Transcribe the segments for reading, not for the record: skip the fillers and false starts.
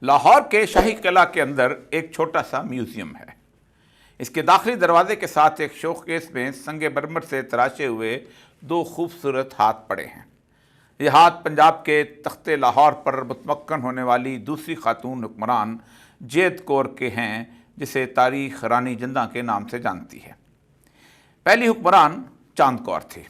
لاہور کے شاہی قلعہ کے اندر ایک چھوٹا سا میوزیم ہے۔ اس کے داخلی دروازے کے ساتھ ایک شو کیس میں سنگ مرمر سے تراشے ہوئے دو خوبصورت ہاتھ پڑے ہیں۔ یہ ہاتھ پنجاب کے تخت لاہور پر متمکن ہونے والی دوسری خاتون حکمران جیت کور کے ہیں، جسے تاریخ رانی جندہ کے نام سے جانتی ہے۔ پہلی حکمران چاند کور تھی۔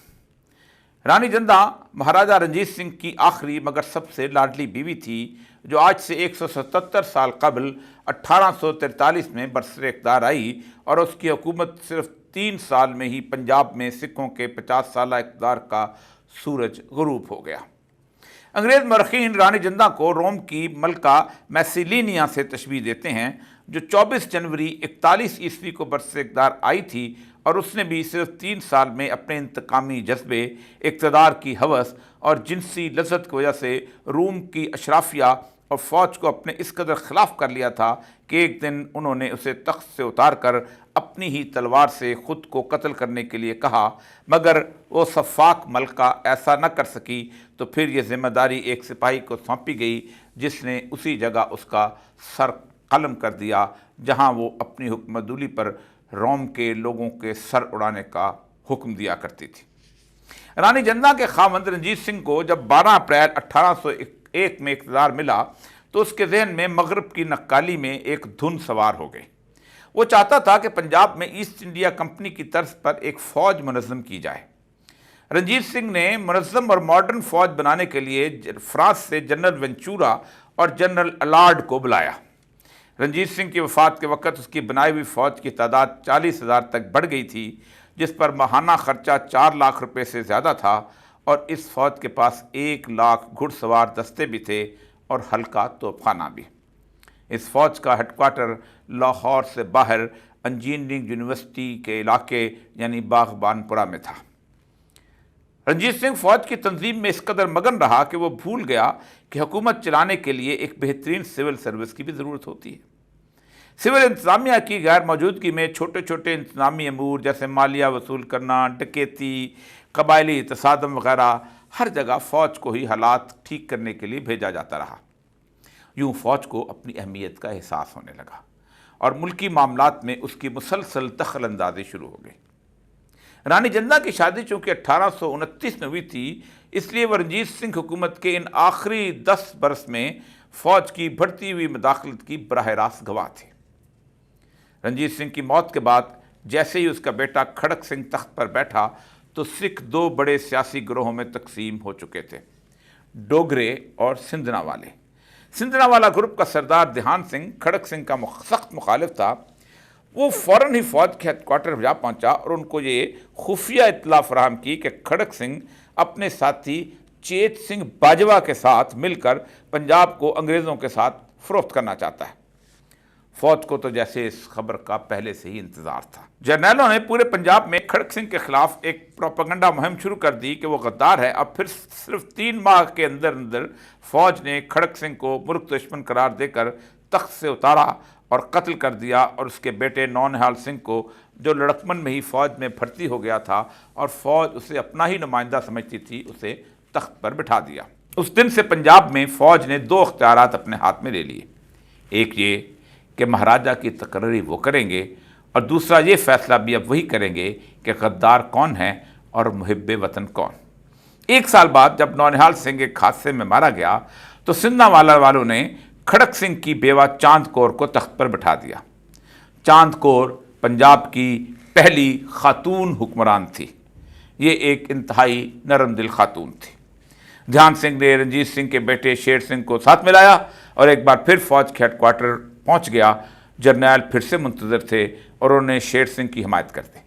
رانی جندہ مہاراجہ رنجیت سنگھ کی آخری مگر سب سے لاڈلی بیوی تھی، جو آج سے 177 سال قبل 1843 میں برسر اقتدار آئی، اور اس کی حکومت صرف 3 سال میں ہی پنجاب میں سکھوں کے 50 سالہ اقتدار کا سورج غروب ہو گیا۔ انگریز مورخین رانی جندہ کو روم کی ملکہ میسیلینیا سے تشبیہ دیتے ہیں، جو 24 جنوری 41 عیسوی کو برسر اقتدار آئی تھی، اور اس نے بھی صرف 3 سال میں اپنے انتقامی جذبے، اقتدار کی ہوس اور جنسی لذت کی وجہ سے روم کی اشرافیہ اور فوج کو اپنے اس قدر خلاف کر لیا تھا کہ ایک دن انہوں نے اسے تخت سے اتار کر اپنی ہی تلوار سے خود کو قتل کرنے کے لیے کہا، مگر وہ شفاق ملکہ ایسا نہ کر سکی، تو پھر یہ ذمہ داری ایک سپاہی کو سونپی گئی، جس نے اسی جگہ اس کا سر قلم کر دیا جہاں وہ اپنی حکمت دولی پر روم کے لوگوں کے سر اڑانے کا حکم دیا کرتی تھی۔ رانی جندہ کے خاوند رنجیت سنگھ کو جب 12 اپریل 1801 میں اقتدار ملا، تو اس کے ذہن میں مغرب کی نقالی میں ایک دھن سوار ہو گئی۔ وہ چاہتا تھا کہ پنجاب میں ایسٹ انڈیا کمپنی کی طرز پر ایک فوج منظم کی جائے۔ رنجیت سنگھ نے منظم اور ماڈرن فوج بنانے کے لیے فرانس سے جنرل وینچورا اور جنرل الارڈ کو بلایا۔ رنجیت سنگھ کی وفات کے وقت اس کی بنائی ہوئی فوج کی تعداد 40,000 تک بڑھ گئی تھی، جس پر ماہانہ خرچہ 4 لاکھ روپے سے زیادہ تھا، اور اس فوج کے پاس 1 لاکھ گھڑ سوار دستے بھی تھے اور ہلکا توپ خانہ بھی۔ اس فوج کا ہیڈ کوارٹر لاہور سے باہر انجینئرنگ یونیورسٹی کے علاقے یعنی باغبان پورہ میں تھا۔ رنجیت سنگھ فوج کی تنظیم میں اس قدر مگن رہا کہ وہ بھول گیا کہ حکومت چلانے کے لیے ایک بہترین سول سروس کی بھی ضرورت ہوتی ہے۔ سول انتظامیہ کی غیر موجودگی میں چھوٹے چھوٹے انتظامی امور جیسے مالیہ وصول کرنا، ڈکیتی، قبائلی تصادم وغیرہ، ہر جگہ فوج کو ہی حالات ٹھیک کرنے کے لیے بھیجا جاتا رہا۔ یوں فوج کو اپنی اہمیت کا احساس ہونے لگا، اور ملکی معاملات میں اس کی مسلسل دخل اندازی شروع ہو گئی۔ رانی جندہ کی شادی چونکہ 1829 میں ہوئی تھی، اس لیے وہ رنجیت سنگھ حکومت کے ان آخری 10 برس میں فوج کی بڑھتی ہوئی مداخلت کی براہ راست گواہ تھے۔ رنجیت سنگھ کی موت کے بعد جیسے ہی اس کا بیٹا کھڑک سنگھ تخت پر بیٹھا، تو سکھ 2 بڑے سیاسی گروہوں میں تقسیم ہو چکے تھے، ڈوگرے اور سندھنا والے۔ سندھنا والا گروپ کا سردار دھیان سنگھ کھڑک سنگھ کا سخت مخالف تھا۔ وہ فوراً ہی فوج کے ہیڈ کوارٹر جا پہنچا اور ان کو یہ خفیہ اطلاع فراہم کی کہ کھڑک سنگھ اپنے ساتھی چیت سنگھ باجوہ کے ساتھ مل کر پنجاب کو انگریزوں کے ساتھ فروخت کرنا چاہتا ہے۔ فوج کو تو جیسے اس خبر کا پہلے سے ہی انتظار تھا۔ جرنیلوں نے پورے پنجاب میں کھڑک سنگھ کے خلاف ایک پروپیگنڈا مہم شروع کر دی کہ وہ غدار ہے۔ اب پھر صرف 3 ماہ کے اندر فوج نے کھڑک سنگھ کو ملک دشمن قرار دے کر تخت سے اتارا اور قتل کر دیا، اور اس کے بیٹے نونہال سنگھ کو، جو لڑکمن میں ہی فوج میں بھرتی ہو گیا تھا اور فوج اسے اپنا ہی نمائندہ سمجھتی تھی، اسے تخت پر بٹھا دیا۔ اس دن سے پنجاب میں فوج نے 2 اختیارات اپنے ہاتھ میں لے لیے۔ ایک یہ کہ مہاراجہ کی تقرری وہ کریں گے، اور دوسرا یہ فیصلہ بھی اب وہی کریں گے کہ غدار کون ہے اور محب وطن کون۔ 1 سال بعد جب نونہال سنگھ ایک حادثے میں مارا گیا، تو سندھنا والا والوں نے کھڑک سنگھ کی بیوہ چاند کور کو تخت پر بٹھا دیا۔ چاند کور پنجاب کی پہلی خاتون حکمران تھی۔ یہ ایک انتہائی نرم دل خاتون تھی۔ دھیان سنگھ نے رنجیت سنگھ کے بیٹے شیر سنگھ کو ساتھ ملایا اور ایک بار پھر فوج کے ہیڈ کوارٹر پہنچ گیا۔ جرنیل پھر سے منتظر تھے اور انہوں نے شیر سنگھ کی حمایت کر دی۔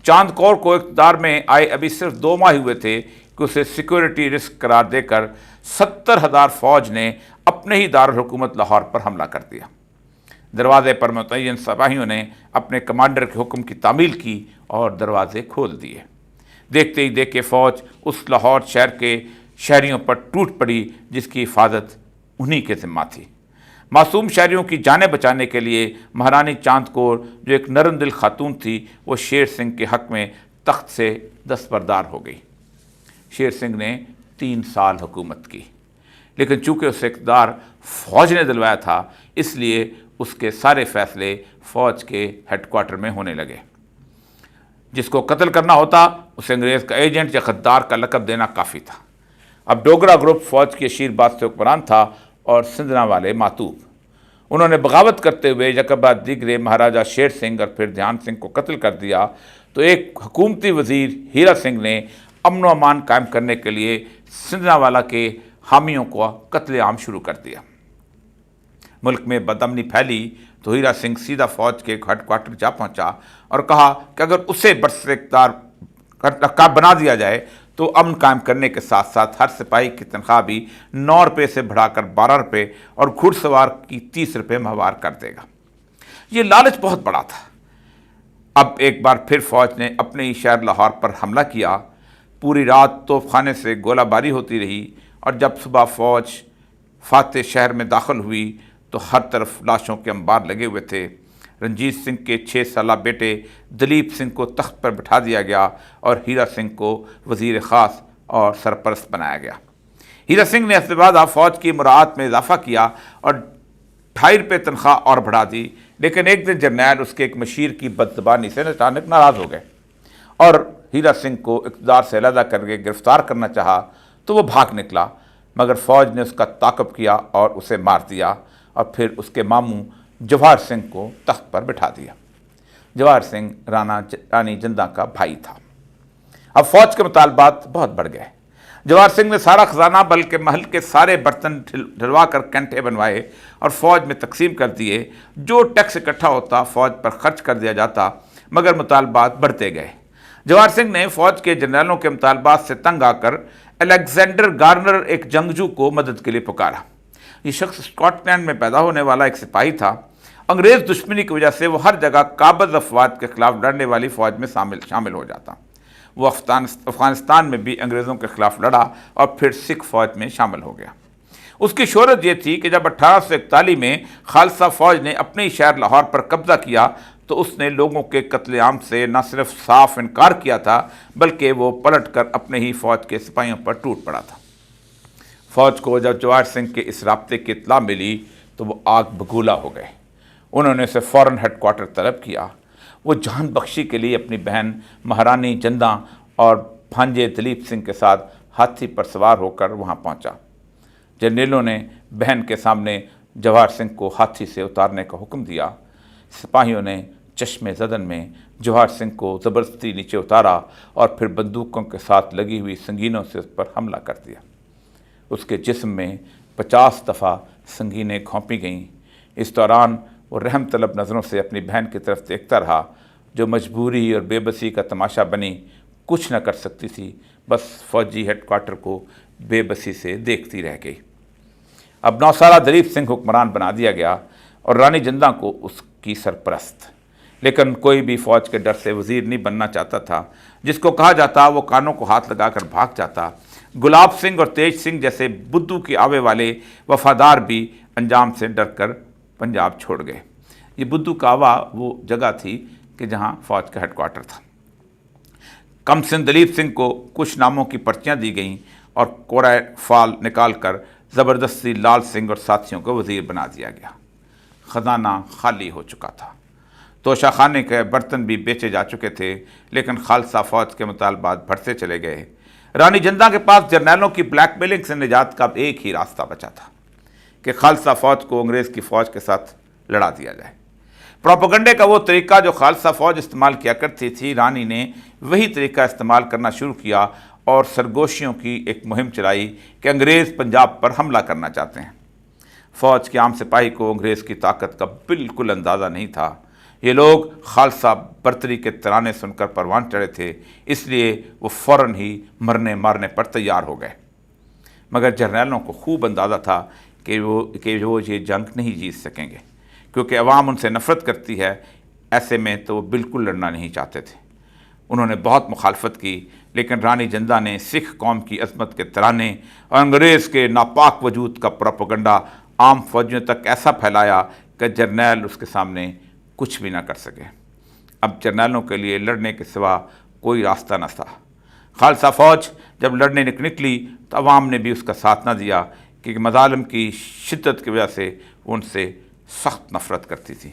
چاند کور کو اقتدار میں آئے ابھی صرف 2 ماہ ہوئے تھے کہ اسے سیکورٹی رسک قرار دے کر 70,000 فوج نے اپنے ہی دارالحکومت لاہور پر حملہ کر دیا۔ دروازے پر متعین سپاہیوں نے اپنے کمانڈر کے حکم کی تعمیل کی اور دروازے کھول دیے۔ دیکھتے ہی دیکھے فوج اس لاہور شہر کے شہریوں پر ٹوٹ پڑی جس کی حفاظت انہی کے ذمہ تھی۔ معصوم شہریوں کی جانیں بچانے کے لیے مہارانی چاند کور، جو ایک نرم دل خاتون تھی، وہ شیر سنگھ کے حق میں تخت سے دستبردار ہو گئی۔ شیر سنگھ نے 3 سال حکومت کی۔ لیکن چونکہ اسے اقتدار فوج نے دلوایا تھا، اس لیے اس کے سارے فیصلے فوج کے ہیڈ کوارٹر میں ہونے لگے۔ جس کو قتل کرنا ہوتا اسے انگریز کا ایجنٹ یا غدار کا لقب دینا کافی تھا۔ اب ڈوگرا گروپ فوج کی اشیر بات سے حکمران تھا اور سندھنا والے ماتوب۔ انہوں نے بغاوت کرتے ہوئے یکے بعد دیگرے مہاراجہ شیر سنگھ اور پھر دھیان سنگھ کو قتل کر دیا، تو ایک حکومتی وزیر ہیرا سنگھ نے امن و امان قائم کرنے کے لیے سندھنا والا کے حامیوں کو قتل عام شروع کر دیا۔ ملک میں بدامنی پھیلی تو ہیرا سنگھ سیدھا فوج کے ہیڈ کوارٹر جا پہنچا اور کہا کہ اگر اسے برسر اقتدار بنا دیا جائے تو امن قائم کرنے کے ساتھ ساتھ ہر سپاہی کی تنخواہ بھی 9 روپے سے بڑھا کر 12 روپے اور گھڑ سوار کی 30 روپے ماہوار کر دے گا۔ یہ لالچ بہت بڑا تھا۔ اب ایک بار پھر فوج نے اپنے ہی شہر لاہور پر حملہ کیا۔ پوری رات توپ خانے سے گولہ باری ہوتی رہی اور جب صبح فوج فاتح شہر میں داخل ہوئی تو ہر طرف لاشوں کے انبار لگے ہوئے تھے۔ رنجیت سنگھ کے 6 سالہ بیٹے دلیپ سنگھ کو تخت پر بٹھا دیا گیا اور ہیرا سنگھ کو وزیر خاص اور سرپرست بنایا گیا۔ ہیرا سنگھ نے اس کے بعد فوج کی مراعات میں اضافہ کیا اور 2.5 روپے تنخواہ اور بڑھا دی، لیکن ایک دن جرنیل اس کے ایک مشیر کی بدزبانی سے اچانک ناراض ہو گئے اور ہیرا سنگھ کو اقتدار سے علیحدہ کر کے گرفتار کرنا چاہا تو وہ بھاگ نکلا، مگر فوج نے اس کا تعاقب کیا اور اسے مار دیا اور پھر اس کے ماموں جواہر سنگھ کو تخت پر بٹھا دیا۔ جواہر سنگھ رانی جندہ کا بھائی تھا۔ اب فوج کے مطالبات بہت بڑھ گئے۔ جواہر سنگھ نے سارا خزانہ بلکہ محل کے سارے برتن ڈھلوا کر کینٹے بنوائے اور فوج میں تقسیم کر دیے۔ جو ٹیکس اکٹھا ہوتا فوج پر خرچ کر دیا جاتا، مگر مطالبات بڑھتے گئے۔ جواہر سنگھ نے فوج کے جنرلوں کے مطالبات سے تنگ آ کر الیگزینڈر گارنر ایک جنگجو کو مدد کے لیے پکارا۔ یہ شخص اسکاٹ لینڈ میں پیدا ہونے والا ایک سپاہی تھا۔ انگریز دشمنی کی وجہ سے وہ ہر جگہ قابض افواج کے خلاف لڑنے والی فوج میں شامل ہو جاتا۔ وہ افغانستان میں بھی انگریزوں کے خلاف لڑا اور پھر سکھ فوج میں شامل ہو گیا۔ اس کی شہرت یہ تھی کہ جب 1841 میں خالصہ فوج نے اپنے ہی شہر لاہور پر قبضہ کیا تو اس نے لوگوں کے قتل عام سے نہ صرف صاف انکار کیا تھا بلکہ وہ پلٹ کر اپنے ہی فوج کے سپاہیوں پر ٹوٹ پڑا تھا۔ فوج کو جب جواہر سنگھ کے اس رابطے کی اطلاع ملی تو وہ آگ بگولا ہو گئے۔ انہوں نے اسے فوراً ہیڈ کوارٹر طلب کیا۔ وہ جان بخشی کے لیے اپنی بہن مہارانی جندہ اور بھانجے دلیپ سنگھ کے ساتھ ہاتھی پر سوار ہو کر وہاں پہنچا۔ جرنیلوں نے بہن کے سامنے جواہر سنگھ کو ہاتھی سے اتارنے کا حکم دیا۔ سپاہیوں نے چشمے زدن میں جواہر سنگھ کو زبردستی نیچے اتارا اور پھر بندوقوں کے ساتھ لگی ہوئی سنگینوں سے اس پر حملہ کر دیا۔ اس کے جسم میں 50 دفعہ سنگینیں گھونپی گئیں۔ اس دوران وہ رحم طلب نظروں سے اپنی بہن کی طرف دیکھتا رہا، جو مجبوری اور بے بسی کا تماشا بنی، کچھ نہ کر سکتی تھی، بس فوجی ہیڈ کوارٹر کو بے بسی سے دیکھتی رہ گئی۔ اب 9 سالہ دلیپ سنگھ حکمران بنا دیا گیا اور رانی جندہ کو اس کی سرپرست، لیکن کوئی بھی فوج کے ڈر سے وزیر نہیں بننا چاہتا تھا۔ جس کو کہا جاتا وہ کانوں کو ہاتھ لگا کر بھاگ جاتا۔ گلاب سنگھ اور تیج سنگھ جیسے بدھو کے آوے والے وفادار بھی انجام سے ڈر کر پنجاب چھوڑ گئے۔ یہ بدھو کا آوا وہ جگہ تھی کہ جہاں فوج کا ہیڈ کوارٹر تھا۔ کم سن دلیپ سنگھ کو کچھ ناموں کی پرچیاں دی گئیں اور کوڑہ فال نکال کر زبردستی لال سنگھ اور ساتھیوں کو وزیر بنا دیا گیا۔ خزانہ خالی ہو چکا تھا۔ توشہ خانے کے برتن بھی بیچے جا چکے تھے، لیکن خالصہ فوج کے مطالبات بڑھتے چلے گئے۔ رانی جندہ کے پاس جرنیلوں کی بلیک میلنگ سے نجات کا ایک ہی راستہ بچا تھا کہ خالصہ فوج کو انگریز کی فوج کے ساتھ لڑا دیا جائے۔ پروپیگنڈے کا وہ طریقہ جو خالصہ فوج استعمال کیا کرتی تھی، رانی نے وہی طریقہ استعمال کرنا شروع کیا اور سرگوشیوں کی ایک مہم چلائی کہ انگریز پنجاب پر حملہ کرنا چاہتے ہیں۔ فوج کے عام سپاہی کو انگریز کی طاقت کا بالکل اندازہ نہیں تھا۔ یہ لوگ خالصہ برتری کے ترانے سن کر پروان چڑھے تھے، اس لیے وہ فوراً ہی مرنے مارنے پر تیار ہو گئے۔ مگر جرنیلوں کو خوب اندازہ تھا کہ وہ یہ جنگ نہیں جیت سکیں گے، کیونکہ عوام ان سے نفرت کرتی ہے۔ ایسے میں تو وہ بالکل لڑنا نہیں چاہتے تھے۔ انہوں نے بہت مخالفت کی، لیکن رانی جندہ نے سکھ قوم کی عظمت کے ترانے اور انگریز کے ناپاک وجود کا پروپیگنڈا عام فوجیوں تک ایسا پھیلایا کہ جرنیل اس کے سامنے کچھ بھی نہ کر سکے۔ اب جرنیلوں کے لیے لڑنے کے سوا کوئی راستہ نہ تھا۔ خالصہ فوج جب لڑنے نکلی تو عوام نے بھی اس کا ساتھ نہ دیا کہ مظالم کی شدت کی وجہ سے وہ ان سے سخت نفرت کرتی تھی،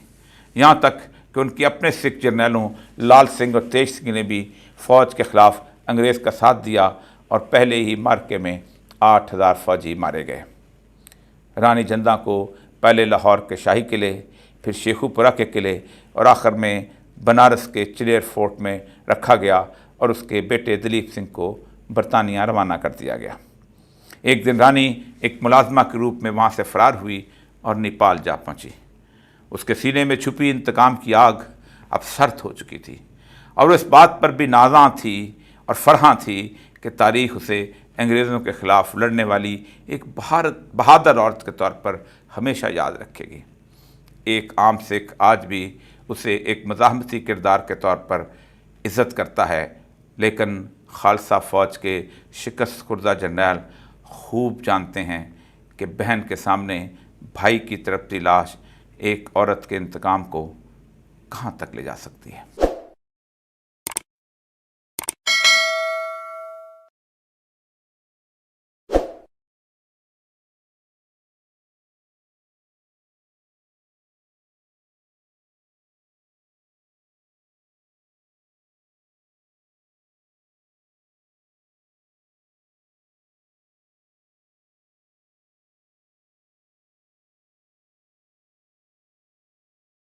یہاں تک کہ ان کے اپنے سکھ جرنیلوں لال سنگھ اور تیج سنگھ نے بھی فوج کے خلاف انگریز کا ساتھ دیا اور پہلے ہی معرکے میں 8,000 فوجی مارے گئے۔ رانی جھندا کو پہلے لاہور کے شاہی قلعے، پھر شیخو پورہ کے قلعے اور آخر میں بنارس کے چلیر فورٹ میں رکھا گیا اور اس کے بیٹے دلیپ سنگھ کو برطانیہ روانہ کر دیا گیا۔ ایک دن رانی ایک ملازمہ کے روپ میں وہاں سے فرار ہوئی اور نیپال جا پہنچی۔ اس کے سینے میں چھپی انتقام کی آگ اب سرد ہو چکی تھی اور وہ اس بات پر بھی نازاں تھی اور فرحاں تھی کہ تاریخ اسے انگریزوں کے خلاف لڑنے والی ایک بہادر عورت کے طور پر ہمیشہ یاد رکھے گی۔ ایک عام سکھ آج بھی اسے ایک مزاحمتی کردار کے طور پر عزت کرتا ہے، لیکن خالصہ فوج کے شکست خوردہ جرنیل خوب جانتے ہیں کہ بہن کے سامنے بھائی کی تڑپتی لاش ایک عورت کے انتقام کو کہاں تک لے جا سکتی ہے۔